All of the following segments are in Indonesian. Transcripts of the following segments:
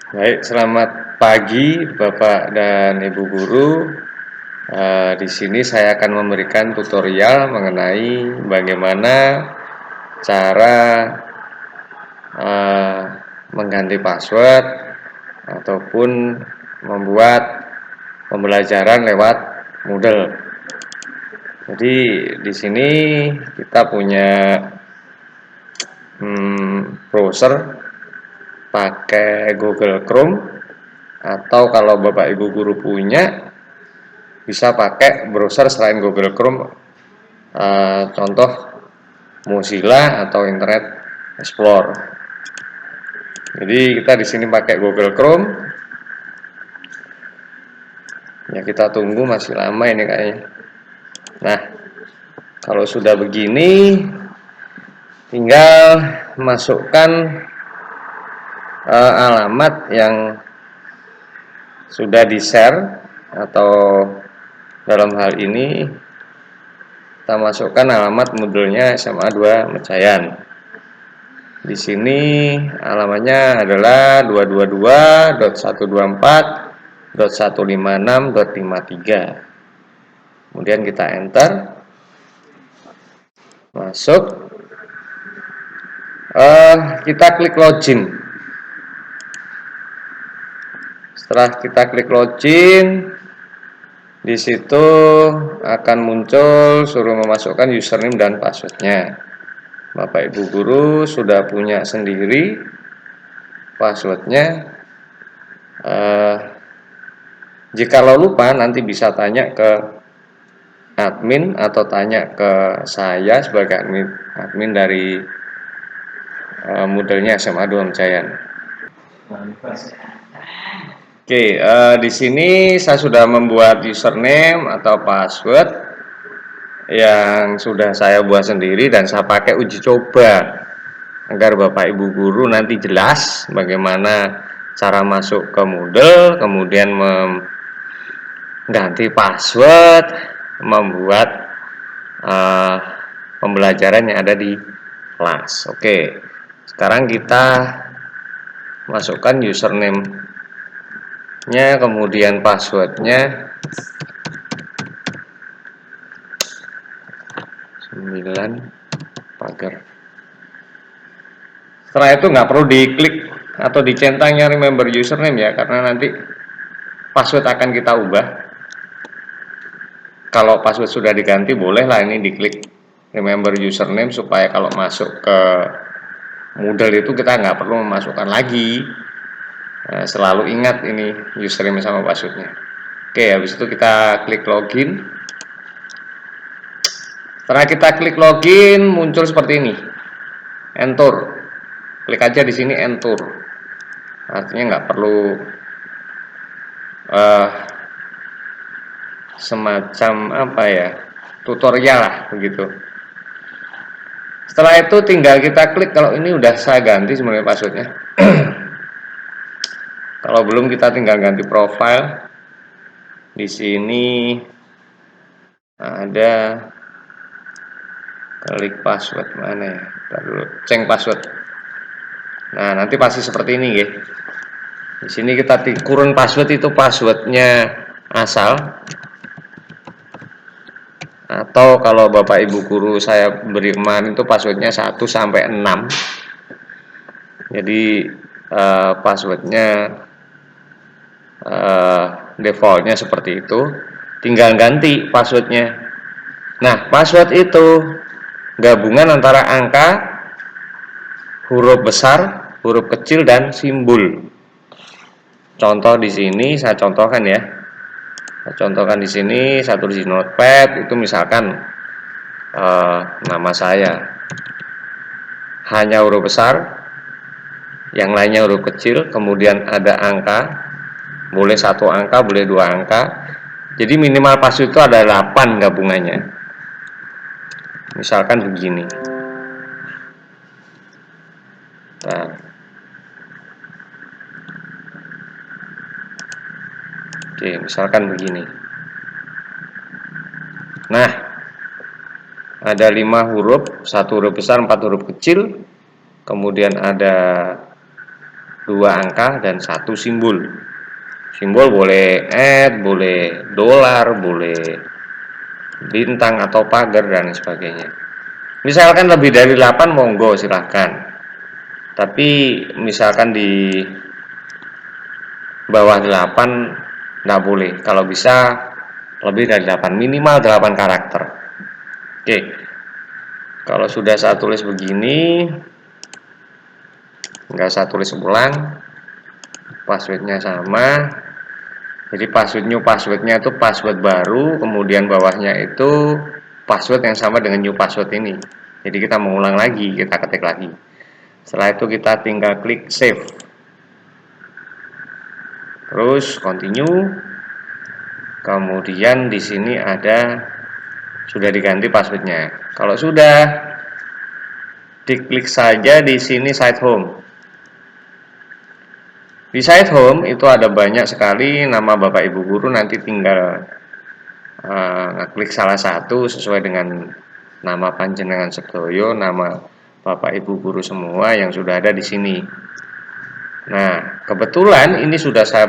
Baik, selamat pagi Bapak dan Ibu guru. Di sini saya akan memberikan tutorial mengenai bagaimana cara eh, mengganti password ataupun membuat pembelajaran lewat Moodle. Jadi di sini kita punya browser pakai Google Chrome, atau kalau Bapak Ibu guru punya bisa pakai browser selain Google Chrome, contoh Mozilla atau Internet Explorer. Jadi kita di sini pakai Google Chrome. Ya, kita tunggu, masih lama ini kayaknya. Nah, kalau sudah begini, tinggal masukkan alamat yang sudah di-share, atau dalam hal ini kita masukkan alamat Moodle-nya SMA 2 Mecayan. Di sini alamatnya adalah 222.124.156.53. Kemudian kita enter, masuk, kita klik login. Setelah kita klik login, di situ akan muncul suruh memasukkan username dan passwordnya. Bapak Ibu guru sudah punya sendiri passwordnya. Jikalau lupa, nanti bisa tanya ke admin atau tanya ke saya sebagai admin dari Moodle-nya SMA 2 Mecayan. Oke, di sini saya sudah membuat username atau password yang sudah saya buat sendiri dan saya pakai uji coba agar Bapak Ibu guru nanti jelas bagaimana cara masuk ke Moodle, kemudian mengganti password, membuat pembelajaran yang ada di kelas. Oke, sekarang kita masukkan username-nya, kemudian passwordnya 9 pagar. Setelah itu nggak perlu diklik atau dicentangnya remember username ya, karena nanti password akan kita ubah. Kalau password sudah diganti, bolehlah ini diklik remember username supaya kalau masuk ke Moodle itu kita nggak perlu memasukkan lagi. Selalu ingat ini username sama passwordnya. Oke, habis itu kita klik login. Setelah kita klik login, muncul seperti ini, enter. Klik aja di sini enter. Artinya nggak perlu semacam apa ya, tutorial lah begitu. Setelah itu tinggal kita klik. Kalau ini udah saya ganti sebenarnya passwordnya. Kalau belum, kita tinggal ganti profile. Di sini ada klik password mana ya? Kita dulu cek password. Nah, nanti pasti seperti ini ya. Di sini kita kurun password itu passwordnya asal, atau kalau Bapak Ibu guru saya beri kemarin itu passwordnya 1 sampai 6. Jadi passwordnya defaultnya seperti itu, tinggal ganti passwordnya. Nah, password itu gabungan antara angka, huruf besar, huruf kecil, dan simbol. Contoh di sini saya contohkan ya. Saya contohkan di sini, saya tulis di notepad itu misalkan nama saya hanya huruf besar, yang lainnya huruf kecil, kemudian ada angka, boleh 1 angka, boleh 2 angka. Jadi minimal password itu ada 8 gabungannya. Misalkan begini. Nah, oke, misalkan begini. Nah, ada 5 huruf, 1 huruf besar, 4 huruf kecil, kemudian ada 2 angka dan 1 simbol. Simbol boleh boleh dolar, boleh bintang atau pagar dan sebagainya. Misalkan lebih dari 8 monggo silahkan. Tapi misalkan di bawah 8 nggak boleh. Kalau bisa lebih dari 8, minimal 8 karakter. Oke. Kalau sudah saya tulis begini, nggak saya tulis ulang, passwordnya sama. Jadi passwordnya itu password baru, kemudian bawahnya itu password yang sama dengan new password ini. Jadi kita mengulang lagi, kita ketik lagi. Setelah itu kita tinggal klik save. Terus continue. Kemudian di sini ada sudah diganti passwordnya. Kalau sudah, diklik saja di sini site home. Di site home itu ada banyak sekali nama Bapak Ibu guru, nanti tinggal klik salah satu sesuai dengan nama panjenengan sedoyo, nama Bapak Ibu guru semua yang sudah ada di sini. Nah, kebetulan ini sudah saya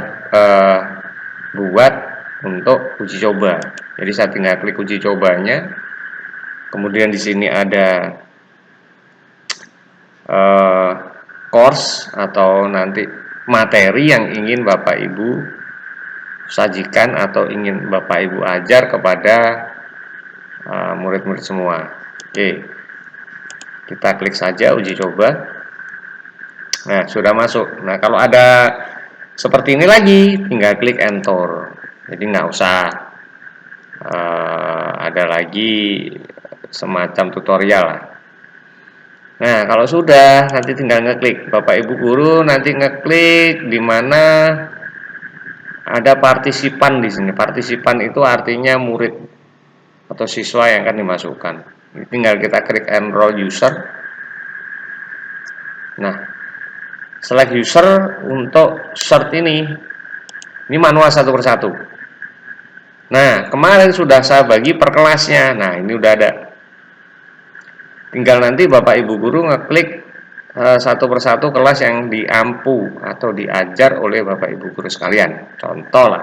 buat untuk uji coba. Jadi saya tinggal klik uji cobanya. Kemudian di sini ada course atau nanti materi yang ingin Bapak Ibu sajikan atau ingin Bapak Ibu ajar kepada murid-murid semua. Oke, kita klik saja uji coba. Nah, sudah masuk. Nah, kalau ada seperti ini lagi, tinggal klik enter. Jadi nggak usah ada lagi semacam tutorial lah. Nah, kalau sudah, nanti tinggal ngeklik. Bapak Ibu guru nanti ngeklik di mana ada partisipan di sini. Partisipan itu artinya murid atau siswa yang akan dimasukkan. Tinggal kita klik enroll user. Nah, select user untuk search ini manual satu persatu. Nah, kemarin sudah saya bagi per kelasnya. Nah, ini udah ada. Tinggal nanti Bapak Ibu guru ngeklik satu persatu kelas yang diampu atau diajar oleh Bapak Ibu guru sekalian. Contoh lah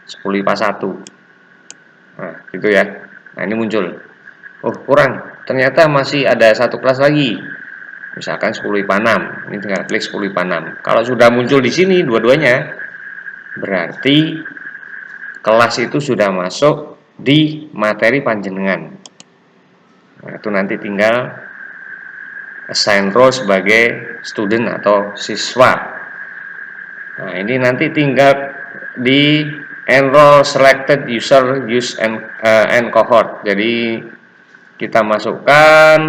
10 IPA 1. Nah, gitu ya. Nah, ini muncul. Oh, kurang. Ternyata masih ada satu kelas lagi. Misalkan 10 IPA 6. Ini tinggal klik 10 IPA 6. Kalau sudah muncul di sini dua-duanya, berarti kelas itu sudah masuk di materi panjenengan. Nah, itu nanti tinggal assign role sebagai student atau siswa. Nah, ini nanti tinggal di enroll selected user use and cohort. Jadi kita masukkan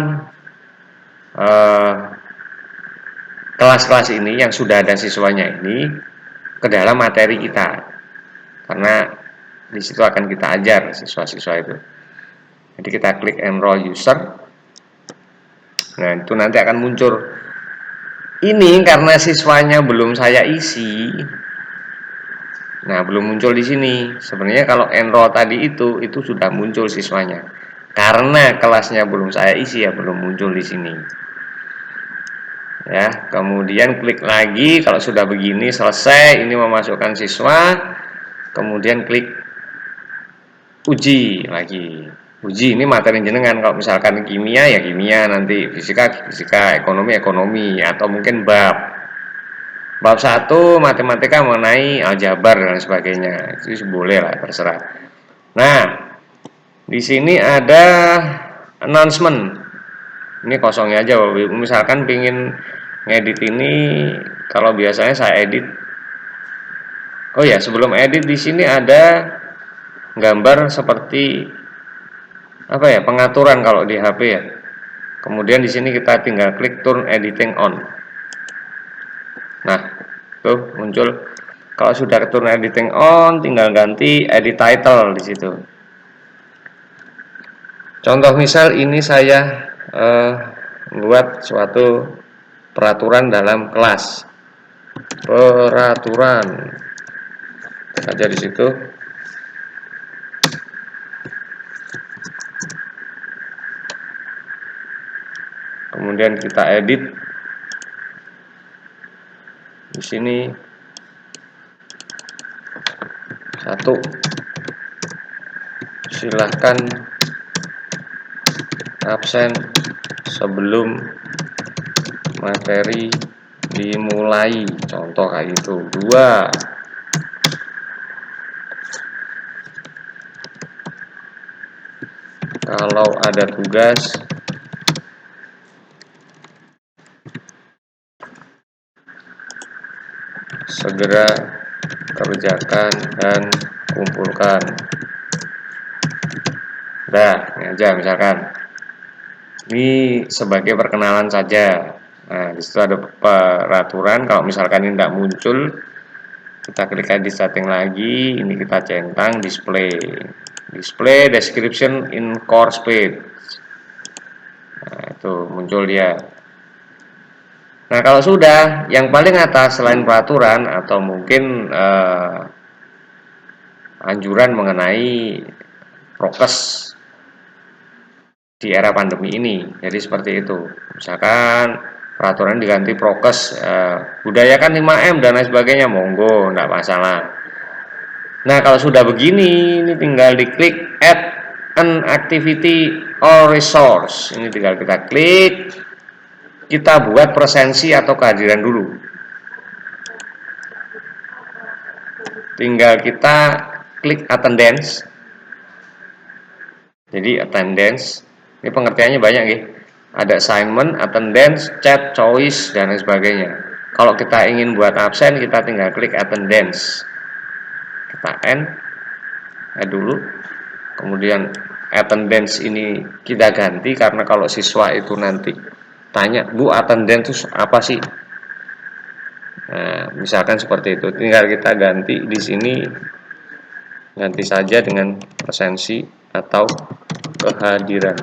kelas-kelas ini yang sudah ada siswanya ini ke dalam materi kita. Karena di situ akan kita ajar siswa-siswa itu. Jadi kita klik enroll user. Nah, itu nanti akan muncul. Ini karena siswanya belum saya isi. Nah, belum muncul di sini. Sebenarnya kalau enroll tadi itu sudah muncul siswanya. Karena kelasnya belum saya isi ya belum muncul di sini. Ya, kemudian klik lagi kalau sudah begini selesai, ini memasukkan siswa. Kemudian klik uji lagi. Uji ini materi jenengan. Kalau misalkan kimia ya kimia, nanti fisika, ekonomi atau mungkin bab 1 matematika mengenai aljabar dan sebagainya. Itu boleh lah, terserah. Nah, di sini ada announcement. Ini kosongnya aja. Misalkan pingin ngedit ini, kalau biasanya saya edit. Oh ya, sebelum edit di sini ada gambar seperti apa ya, pengaturan kalau di HP ya. Kemudian di sini kita tinggal klik turn editing on. Nah, tuh muncul. Kalau sudah turn editing on, tinggal ganti edit title di situ. Contoh misal ini saya buat suatu peraturan dalam kelas. Peraturan aja di situ. Kemudian kita edit. Di sini 1, silahkan absen sebelum materi dimulai, contoh kayak gitu. 2, kalau ada tugas segera kerjakan dan kumpulkan. Nah, ini aja misalkan. Ini sebagai perkenalan saja. Nah, disitu ada peraturan. Kalau misalkan ini tidak muncul, kita klik di setting lagi. Ini kita centang display description in course page. Nah, itu muncul dia. Nah, kalau sudah, yang paling atas selain peraturan atau mungkin anjuran mengenai prokes di era pandemi ini. Jadi seperti itu. Misalkan peraturan diganti prokes, budayakan 5M dan lain sebagainya, monggo, enggak masalah. Nah, kalau sudah begini, ini tinggal diklik add an activity or resource. Ini tinggal kita klik, kita buat presensi atau kehadiran dulu. Tinggal kita klik attendance. Jadi attendance ini pengertiannya banyak ya. Ada assignment, attendance, chat, choice, dan lain sebagainya. Kalau kita ingin buat absen, kita tinggal klik attendance. Kita add dulu. Kemudian attendance ini kita ganti karena kalau siswa itu nanti tanya, Bu, attendance itu apa sih? Nah, misalkan seperti itu. Tinggal kita ganti di sini, ganti saja dengan presensi atau kehadiran.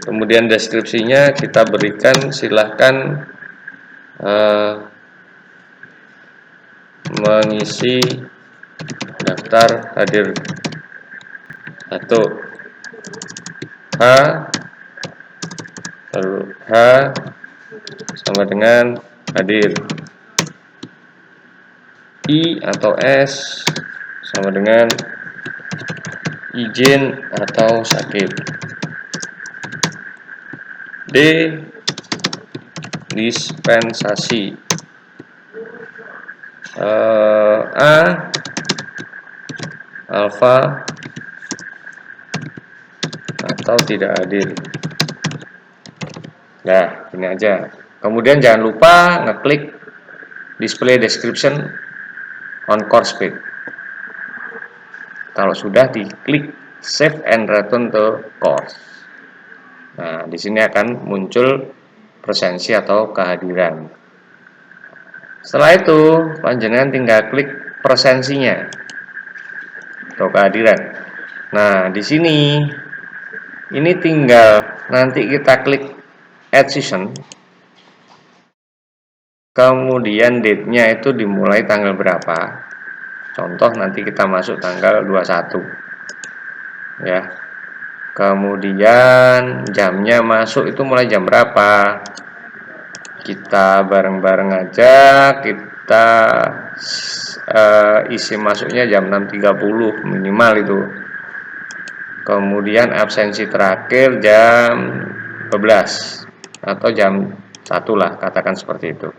Kemudian deskripsinya kita berikan, silahkan mengisi daftar hadir. 1, H sama dengan hadir. I atau S sama dengan izin atau sakit. D, dispensasi. A, alfa atau tidak hadir. Nah, ini aja. Kemudian jangan lupa ngeklik display description on course page. Kalau sudah, diklik save and return to course. Nah, di sini akan muncul presensi atau kehadiran. Setelah itu, panjenengan tinggal klik presensinya atau kehadiran. Nah, di sini ini tinggal nanti kita klik add session. Kemudian date-nya itu dimulai tanggal berapa? Contoh nanti kita masuk tanggal 21. Ya. Kemudian jamnya masuk itu mulai jam berapa? Kita bareng-bareng aja, kita isi masuknya jam 6.30 minimal itu. Kemudian absensi terakhir jam 12 atau jam 1 lah, katakan seperti itu.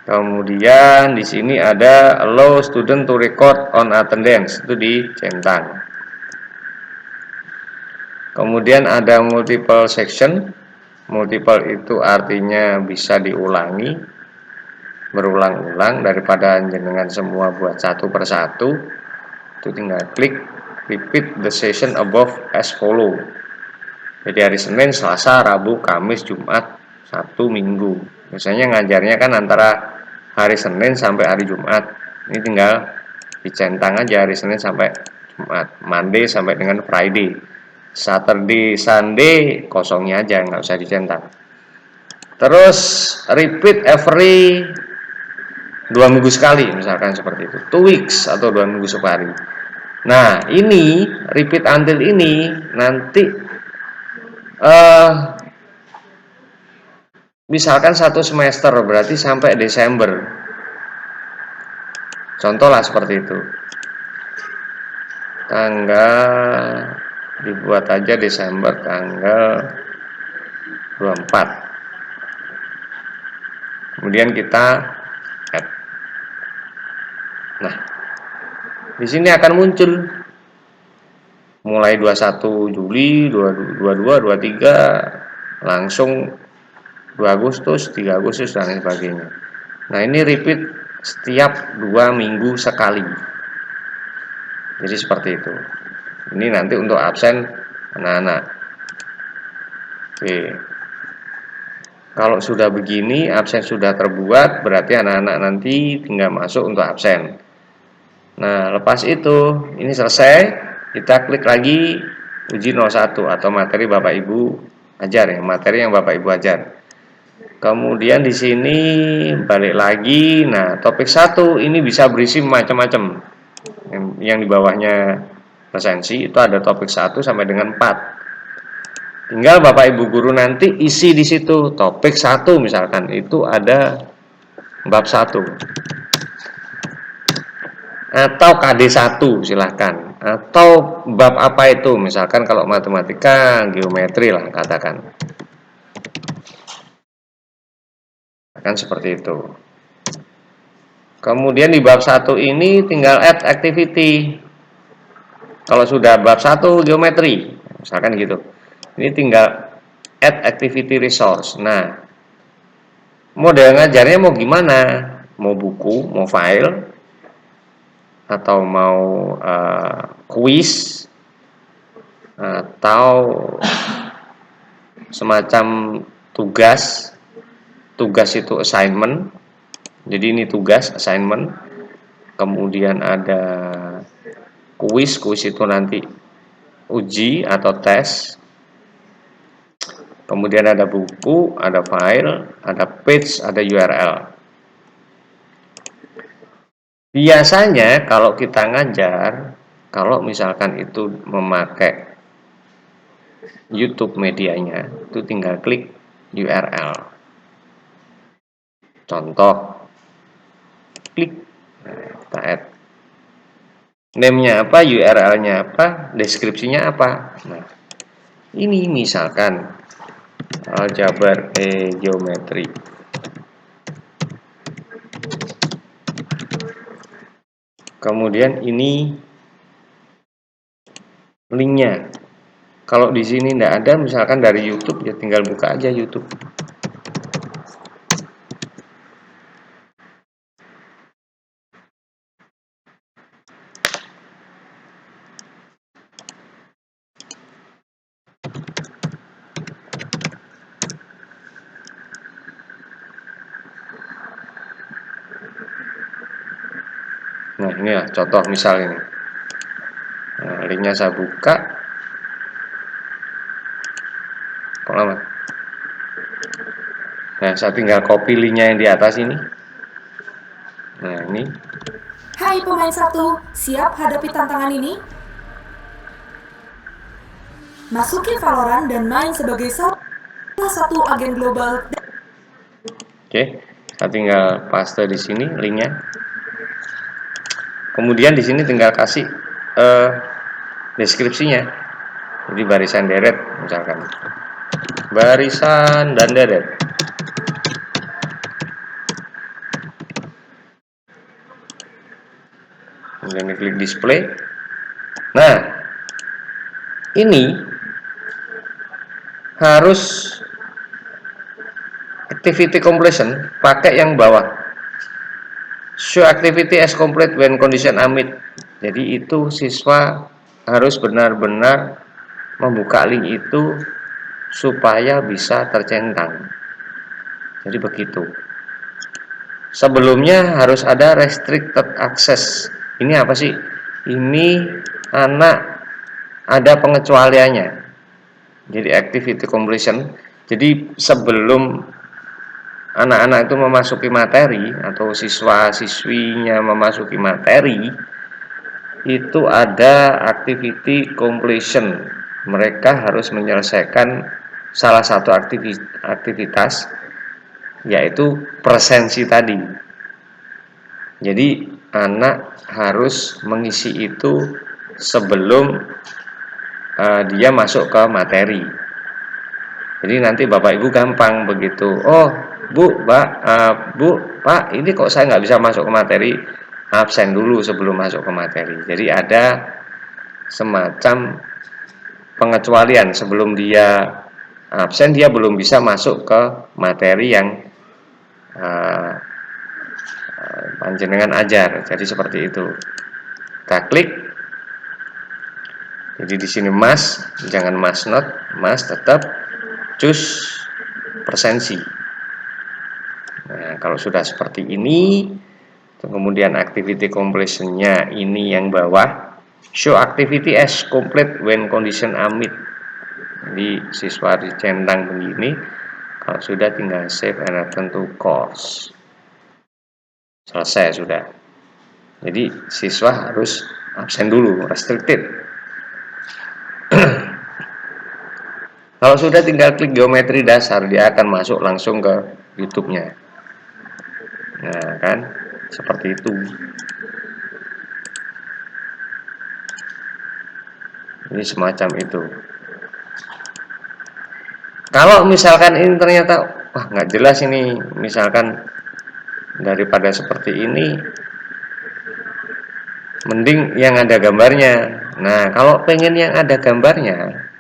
Kemudian di sini ada allow student to record on attendance, itu dicentang. Kemudian ada multiple section. Multiple itu artinya bisa diulangi, berulang-ulang, daripada jenengan semua buat satu persatu. Itu tinggal klik repeat the session above as follow. Jadi hari Senin, Selasa, Rabu, Kamis, Jumat, Sabtu, Minggu. Biasanya ngajarnya kan antara hari Senin sampai hari Jumat. Ini tinggal dicentang aja hari Senin sampai Jumat, Monday sampai dengan Friday. Saturday, Sunday kosongnya aja, nggak usah dicentang. Terus repeat every 2 minggu sekali, misalkan seperti itu. 2 weeks atau 2 minggu sekali. Nah, ini repeat until ini nanti Misalkan 1 semester berarti sampai Desember. Contoh lah seperti itu. Tanggal dibuat aja Desember tanggal 24. Kemudian kita add. Nah, di sini akan muncul mulai 21 Juli, 22, 23, langsung 2 Agustus, 3 Agustus dan lain sebagainya. Nah, ini repeat setiap 2 minggu sekali. Jadi seperti itu. Ini nanti untuk absen anak-anak. Oke. Kalau sudah begini, absen sudah terbuat, berarti anak-anak nanti tinggal masuk untuk absen. Nah, lepas itu, ini selesai, kita klik lagi uji 01 atau materi Bapak Ibu ajar ya, materi yang Bapak Ibu ajar. Kemudian di sini balik lagi, nah topik 1 ini bisa berisi macam-macam. Yang di bawahnya resensi itu ada topik 1 sampai dengan 4. Tinggal Bapak Ibu guru nanti isi di situ topik 1 misalkan itu ada bab 1 atau KD 1 silahkan, atau bab apa itu misalkan kalau matematika geometri lah katakan, kan seperti itu. Kemudian di bab 1 ini tinggal add activity. Kalau sudah bab 1 geometri misalkan gitu, ini tinggal add activity resource. Nah, model ngajarnya mau gimana? Mau buku, mau file, atau mau kuis, atau semacam tugas. Tugas itu assignment. Jadi ini tugas assignment. Kemudian ada kuis. Kuis itu nanti uji atau tes. Kemudian ada buku, ada file, ada page, ada URL. Biasanya kalau kita ngajar, kalau misalkan itu memakai YouTube medianya, itu tinggal klik URL. Contoh, klik, nah, kita add. Name-nya apa, URL-nya apa, deskripsinya apa. Nah, ini misalkan aljabar geometri. Kemudian ini linknya. Kalau di sini tidak ada, misalkan dari YouTube, ya tinggal buka aja YouTube. Nah, ini ya contoh misal ini. Nah, linknya saya buka. Kok lama? Nah, saya tinggal copy linknya yang di atas ini. Nah, ini. Hai pemain 1, siap hadapi tantangan ini? Masukin Valorant dan main sebagai salah satu agen global. Oke, saya tinggal paste di sini linknya. Kemudian di sini tinggal kasih deskripsinya. Jadi barisan deret misalkan. Barisan dan deret. Kemudian klik display. Nah, ini harus activity completion pakai yang bawah. Show activity as complete when condition amit. Jadi itu siswa harus benar-benar membuka link itu supaya bisa tercentang. Jadi begitu. Sebelumnya harus ada restricted access. Ini apa sih? Ini anak ada pengecualiannya. Jadi activity completion. Jadi sebelum anak-anak itu memasuki materi atau siswa-siswinya memasuki materi, itu ada activity completion. Mereka harus menyelesaikan salah satu aktivitas yaitu presensi tadi. Jadi anak harus mengisi itu sebelum dia masuk ke materi. Jadi nanti Bapak Ibu gampang begitu. Oh, Bu, Pak, Bu, Pak, ini kok saya nggak bisa masuk ke materi, absen dulu sebelum masuk ke materi. Jadi ada semacam pengecualian sebelum dia absen, dia belum bisa masuk ke materi yang panjenengan ajar. Jadi seperti itu. Kita klik. Jadi di sini mas, jangan mas not, mas tetap choose presensi. Nah, kalau sudah seperti ini, kemudian activity completion-nya ini yang bawah, show activity as complete when condition amit. Jadi siswa dicentang begini, kalau sudah tinggal save and return to course. Selesai sudah. Jadi siswa harus absen dulu, restricted. Kalau sudah tinggal klik geometri dasar, dia akan masuk langsung ke YouTube-nya. Nah, kan? Seperti itu. Ini semacam itu. Kalau misalkan ini ternyata, wah nggak jelas ini, misalkan daripada seperti ini, mending yang ada gambarnya. Nah, kalau pengen yang ada gambarnya,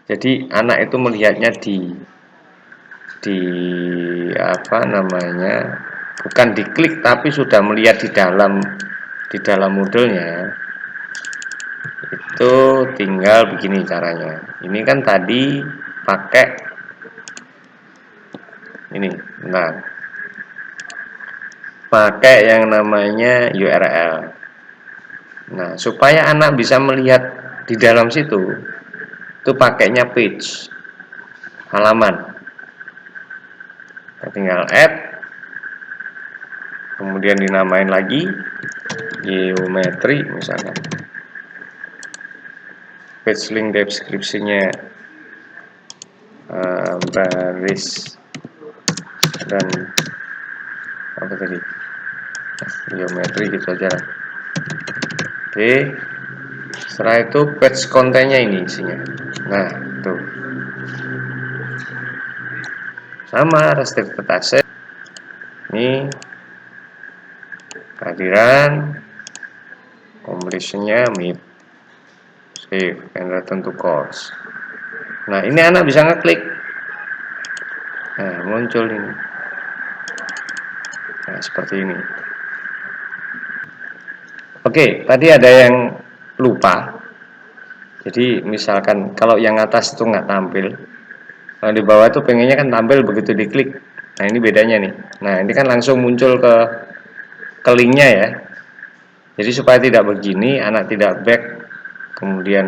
jadi anak itu melihatnya di apa namanya, bukan diklik tapi sudah melihat di dalam moodle-nya. Itu tinggal begini caranya. Ini kan tadi pakai ini, nah pakai yang namanya URL. Nah, supaya anak bisa melihat di dalam situ, itu pakainya page, halaman. Kita tinggal add, kemudian dinamain lagi geometri misalkan. Page link deskripsinya baris dan apa tadi, geometri gitu aja. Oke, setelah itu page kontennya ini isinya. Nah, tuh sama restricted access. Ini kehadiran, completionnya mid, save and return to course. Nah, ini anak bisa ngeklik. Nah, muncul ini. Nah, seperti ini. Oke, tadi ada yang lupa. Jadi misalkan kalau yang atas itu nggak tampil, kalau di bawah itu pengennya kan tampil begitu diklik. Nah, ini bedanya nih. Nah, ini kan langsung muncul ke linknya ya. Jadi supaya tidak begini, anak tidak back, kemudian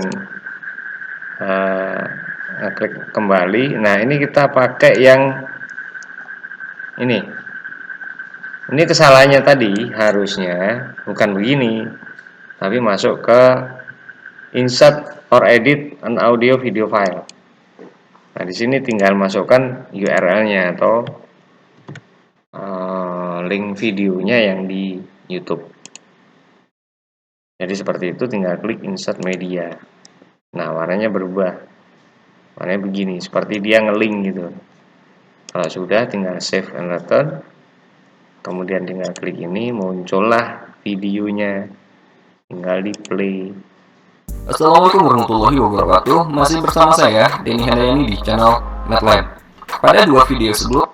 klik kembali. Nah, ini kita pakai yang ini. Ini kesalahannya tadi harusnya bukan begini, tapi masuk ke insert or edit an audio video file. Nah, di sini tinggal masukkan URL-nya atau link videonya yang di YouTube. Jadi seperti itu, tinggal klik insert media. Nah, warnanya berubah. Warnanya begini, seperti dia ngelink gitu. Kalau sudah, tinggal save and return. Kemudian tinggal klik ini, muncullah videonya. Tinggal di play. Assalamualaikum warahmatullahi wabarakatuh. Masih bersama saya Denny Handayani di channel MATLAB. Pada dua video sebelum.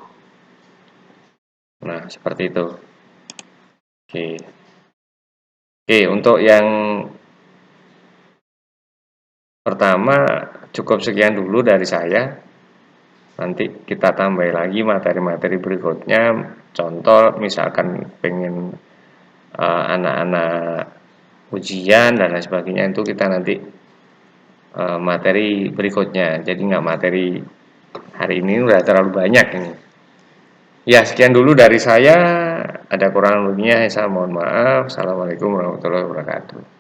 Nah, seperti itu. Oke, untuk yang pertama cukup sekian dulu dari saya. Nanti kita tambah lagi materi-materi berikutnya. Contoh misalkan pengen anak-anak ujian dan lain sebagainya, itu kita nanti materi berikutnya. Jadi nggak materi hari ini udah terlalu banyak ini. Ya, sekian dulu dari saya. Ada kurang lebihnya saya mohon maaf. Assalamualaikum warahmatullahi wabarakatuh.